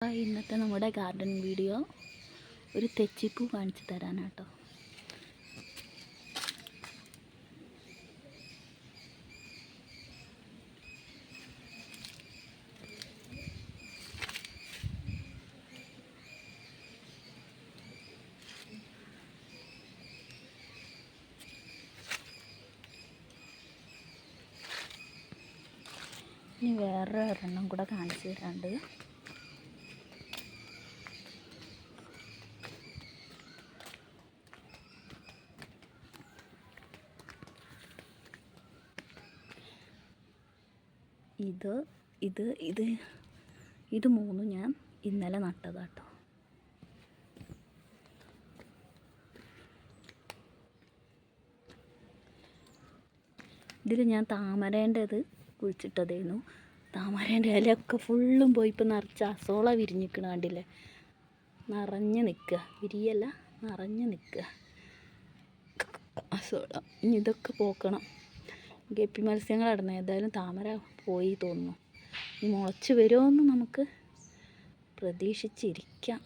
അപ്പോൾ ഇന്നത്തെ നമ്മുടെ ഗാർഡൻ വീഡിയോ ഒരു തെച്ചിപ്പൂ കാണിച്ചു തരാനാട്ടോ. ഇനി വേറെ ഒരെണ്ണം കൂടെ കാണിച്ചു തരാണ്ട്. ഇത് മൂന്നും ഞാൻ ഇന്നലെ നട്ടതാട്ടോ. ഇതിൽ ഞാൻ താമരേൻ്റെത് കുഴിച്ചിട്ടതായിരുന്നു. താമരേൻ്റെ ഇലയൊക്കെ ഫുള്ളും പോയി ഇപ്പം നിറച്ച് അസോള വിരിഞ്ഞിക്കണ കണ്ടില്ലേ, നിറഞ്ഞ് നിൽക്കുക, വിരിയല്ല നിറഞ്ഞ് നിൽക്കുക അസോള. ഇനി ഇതൊക്കെ പോക്കണം. ഗപ്പി മത്സ്യങ്ങളിടണം. ഏതായാലും താമര പോയി തോന്നുന്നു. ഇനി മുളച്ച് വരുമോയെന്ന് നമുക്ക് പ്രതീക്ഷിച്ചിരിക്കാം.